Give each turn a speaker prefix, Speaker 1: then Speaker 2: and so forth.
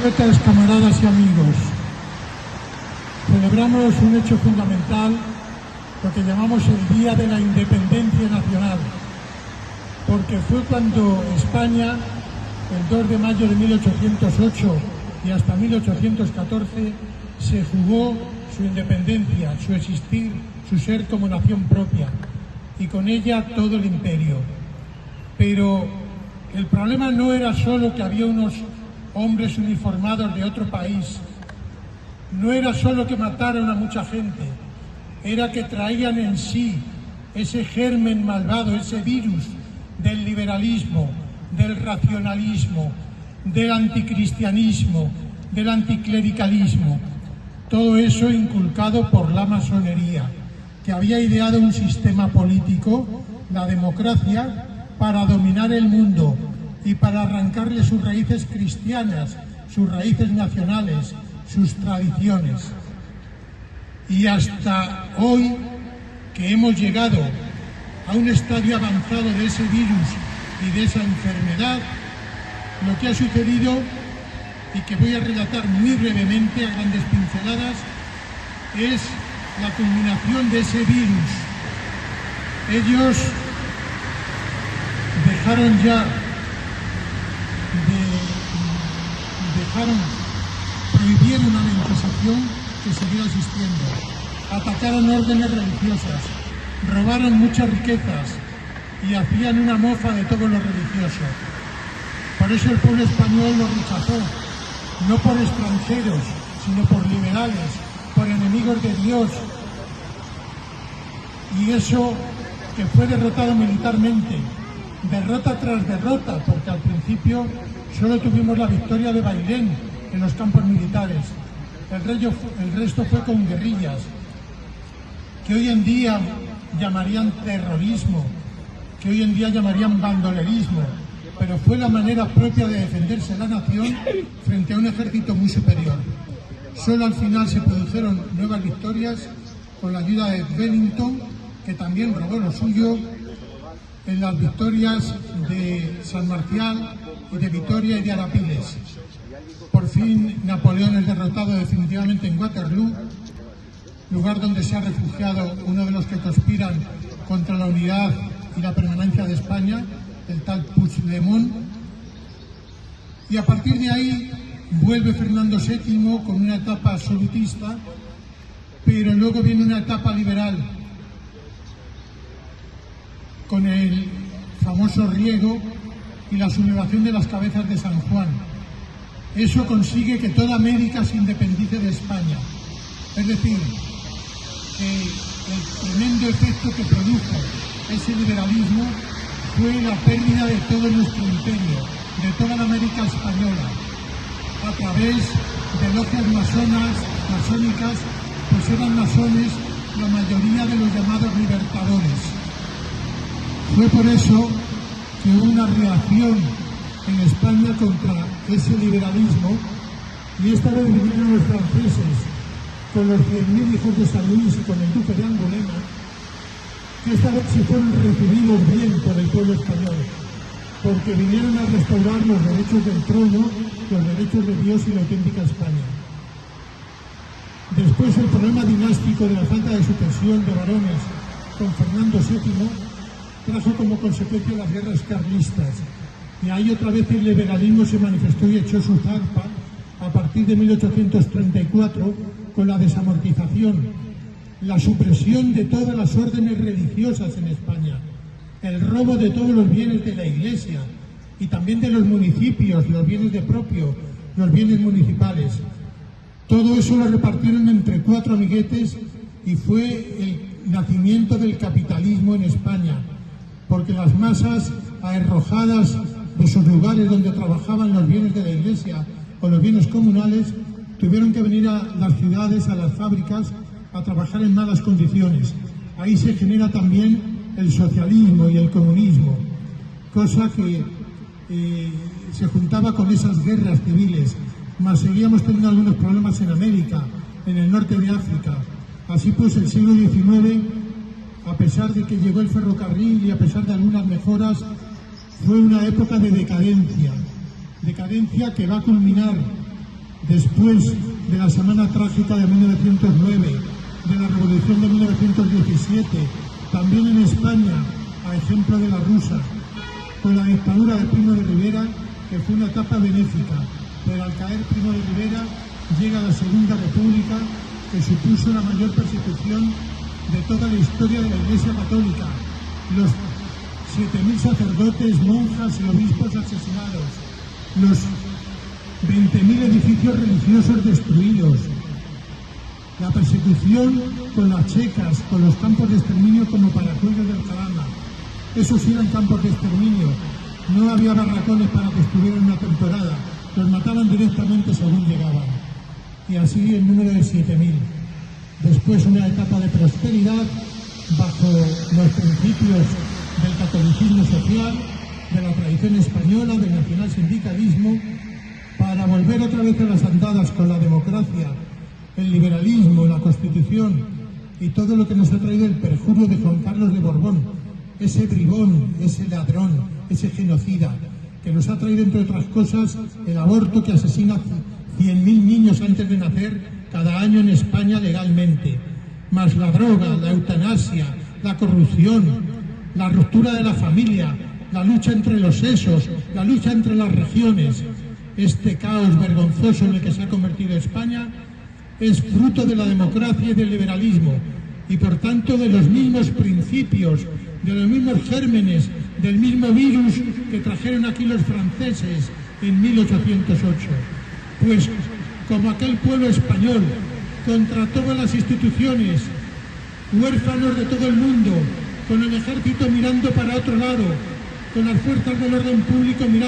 Speaker 1: Compatriotas, camaradas y amigos, celebramos un hecho fundamental, lo que llamamos el Día de la Independencia Nacional, porque fue cuando España, el 2 de mayo de 1808 y hasta 1814, se jugó su independencia, su existir, su ser como nación propia, y con ella todo el imperio. Pero el problema no era solo que había unos hombres uniformados de otro país, no era solo que mataron a mucha gente, era que traían en sí ese germen malvado, ese virus del liberalismo, del racionalismo, del anticristianismo, del anticlericalismo, todo eso inculcado por la masonería, que había ideado un sistema político, la democracia, para dominar el mundo y para arrancarle sus raíces cristianas, sus raíces nacionales, sus tradiciones. Y hasta hoy, que hemos llegado a un estadio avanzado de ese virus y de esa enfermedad, lo que ha sucedido, y que voy a relatar muy brevemente a grandes pinceladas, es la culminación de ese virus. Ellos prohibieron a la Inquisición que siguiera existiendo, atacaron órdenes religiosas, robaron muchas riquezas y hacían una mofa de todo lo religioso. Por eso el pueblo español lo rechazó, no por extranjeros, sino por liberales, por enemigos de Dios. Y eso que fue derrotado militarmente, derrota tras derrota, porque al principio solo tuvimos la victoria de Bailén en los campos militares. El resto fue con guerrillas, que hoy en día llamarían terrorismo, que hoy en día llamarían bandolerismo, pero fue la manera propia de defenderse la nación frente a un ejército muy superior. Solo al final se produjeron nuevas victorias con la ayuda de Wellington, que también robó lo suyo, en las victorias de San Marcial y de Vitoria y de Arapiles. Por fin Napoleón es derrotado definitivamente en Waterloo, lugar donde se ha refugiado uno de los que conspiran contra la unidad y la permanencia de España, el tal Puigdemont. Y a partir de ahí vuelve Fernando VII con una etapa absolutista, pero luego viene una etapa liberal, con el famoso Riego y la sublevación de las cabezas de San Juan. Eso consigue que toda América se independice de España. Es decir, que el tremendo efecto que produjo ese liberalismo fue la pérdida de todo nuestro imperio, de toda la América española, a través de logias masónicas, pues eran masones la mayoría de los llamados libertadores. Fue por eso que hubo una reacción en España contra ese liberalismo, y esta vez vinieron los franceses con los 100.000 hijos de San Luis y con el duque de Angulema, que esta vez sí fueron recibidos bien por el pueblo español, porque vinieron a restaurar los derechos del trono, los derechos de Dios y la auténtica España. Después el problema dinástico de la falta de sucesión de varones con Fernando VII trajo como consecuencia las guerras carlistas, y ahí otra vez el liberalismo se manifestó y echó su zarpa a partir de 1834 con la desamortización, la supresión de todas las órdenes religiosas en España, el robo de todos los bienes de la Iglesia y también de los municipios, los bienes de propio, los bienes municipales. Todo eso lo repartieron entre 4 amiguetes y fue el nacimiento del capitalismo en España, porque las masas arrojadas de sus lugares donde trabajaban los bienes de la Iglesia o los bienes comunales tuvieron que venir a las ciudades, a las fábricas, a trabajar en malas condiciones. Ahí se genera también el socialismo y el comunismo, cosa que se juntaba con esas guerras civiles, más seguíamos teniendo algunos problemas en América, en el norte de África. Así pues, el siglo XIX, a pesar de que llegó el ferrocarril y a pesar de algunas mejoras, fue una época de decadencia que va a culminar después de la Semana Trágica de 1909, de la Revolución de 1917, también en España, a ejemplo de la rusa, con la dictadura de Primo de Rivera, que fue una etapa benéfica, pero al caer Primo de Rivera llega la Segunda República, que supuso la mayor persecución de toda la historia de la Iglesia Católica. Los 7.000 sacerdotes, monjas y obispos asesinados, los 20.000 edificios religiosos destruidos, la persecución con las checas, con los campos de exterminio como Paracuellos del Jarama. Esos sí eran campos de exterminio, no había barracones para que estuvieran una temporada, los mataban directamente según llegaban. Y así el número de 7.000. Después una etapa de prosperidad bajo los principios del catolicismo social, de la tradición española, del nacionalsindicalismo, para volver otra vez a las andadas con la democracia, el liberalismo, la Constitución y todo lo que nos ha traído el perjurio de Juan Carlos de Borbón, ese bribón, ese ladrón, ese genocida, que nos ha traído, entre otras cosas, el aborto que asesina 100.000 niños antes de nacer cada año en España legalmente, más la droga, la eutanasia, la corrupción, la ruptura de la familia, la lucha entre los sexos, la lucha entre las regiones. Este caos vergonzoso en el que se ha convertido España es fruto de la democracia y del liberalismo, y por tanto de los mismos principios, de los mismos gérmenes, del mismo virus que trajeron aquí los franceses en 1808. Pues como aquel pueblo español, contra todas las instituciones, huérfanos de todo el mundo, con el ejército mirando para otro lado, con las fuerzas del orden público mirando